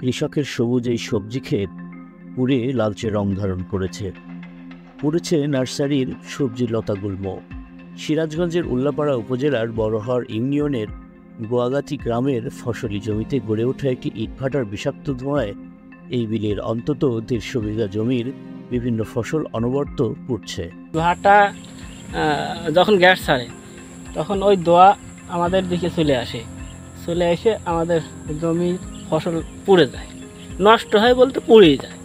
কৃষকের সবুজ এই সবজি ক্ষেত পুড়ে লালচে রং ধারণ করেছে। পুড়েছে নার্সারির সবজি লতাগুল্ম। সিরাজগঞ্জের উল্লাপাড়া উপজেলার বড়হাড় ইউনিয়নের গোয়াগাতি গ্রামের ফসলি জমিতে গড়ে ওঠা একটি ইটভাটার বিষাক্ত ধোঁয়ায় এই বিলের অন্তত ১৫০ বিঘা জমির বিভিন্ন ফসল অনবরত পুড়ছে। ভাটা যখন গ্যাস ছাড়ে তখন ওই ধোঁয়া আমাদের দিকে চলে এসে আমাদের জমির ফসল পুড়ে যায়, নষ্ট হয় বলতে পুড়েই যায়।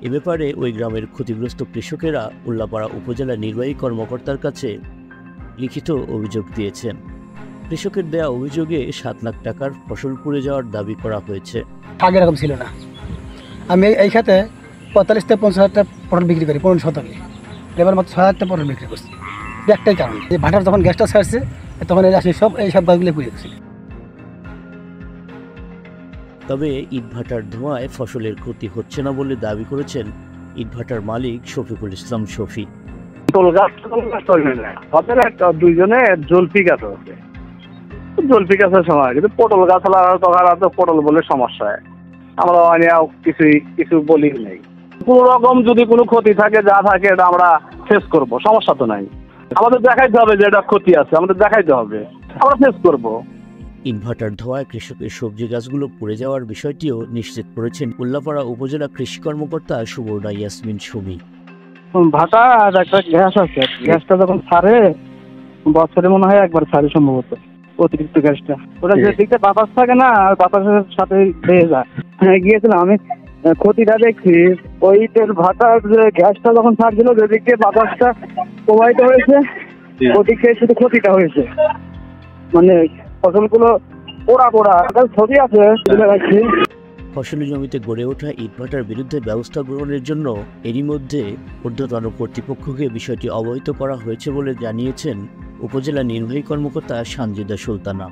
এ ব্যাপারে ওই গ্রামের ক্ষতিগ্রস্ত কৃষকেরা উল্লাপাড়া উপজেলা নির্বাহী কর্মকর্তার কাছে লিখিত অভিযোগ দিয়েছেন। কৃষকের দেয়া অভিযোগে ৭ লাখ টাকার ফসল পুড়ে যাওয়ার দাবি করা হয়েছে। আগে এরকম ছিল না। আমি এই খাতে ৪৫ থেকে ৫০ হাজার টাকা পটল বিক্রি করি, ১৫ শতাংশে। এবার মাত্র ৬ হাজার টাকা পটল বিক্রি করছি। একটাই কারণ, যে ভাটার যখন গ্যাসটা ছাড়ছে তখন এইসব গাছগুলো পুড়ে গেছে। তবে ইটভাটার ধোঁয়ায় ফসলের ক্ষতি হচ্ছে না বলে দাবি করেছেন ইটভাটার মালিক শফিকুল ইসলাম শফি। পটল গাছ একটা দুইজনে জলপি গাছ আছে, জলপি গাছের সময় কিন্তু পটল গাছ লাগানো পটল বলে সমস্যা হয়। আমরা কিছু বলি নেই। কোন রকম যদি কোনো ক্ষতি থাকে যা থাকে এটা আমরা ফেস করব, সমস্যা তো নাই। আমাদের দেখাইতে হবে যে এটা ক্ষতি আছে, আমাদের দেখাইতে হবে, আমরা ফেস করব। ইনভার্টার ধোঁয়ায় কৃষকের সবজি গাছগুলো পুড়ে যাওয়ার বিষয়টিও নিশ্চিত করেছেন উল্লাপাড়া উপজেলা কৃষি কর্মকর্তা সুবর্ণা ইয়াসমিন সুমি। ভাটা আর একটা গ্যাস আছে, গ্যাসটা যখন ছাড়ে বছরে মনে হয় একবার ছাড়ে সম্ভবত অতিরিক্ত গ্যাসটা। ওটা যে দিকটা বাতাস থাকে না, আর বাতাসের সাথে খেয়ে যায়। গিয়েছিলাম আমি, ক্ষতিটা দেখছি ওই ভাটার যে গ্যাসটা যখন ছাড়ছিল যেদিক দিয়ে বাতাসটা প্রবাহিত হয়েছে ওদিক দিয়ে শুধু ক্ষতিটা হয়েছে। মানে ফসলগুলো পোড়া ছবি আছে। ফসলি জমিতে গড়ে ওঠা ইটভাটার বিরুদ্ধে ব্যবস্থা গ্রহণের জন্য এরই মধ্যে ঊর্ধ্বতন কর্তৃপক্ষকে বিষয়টি অবহিত করা হয়েছে বলে জানিয়েছেন উপজেলা নির্বাহী কর্মকর্তা সানজিদা সুলতানা।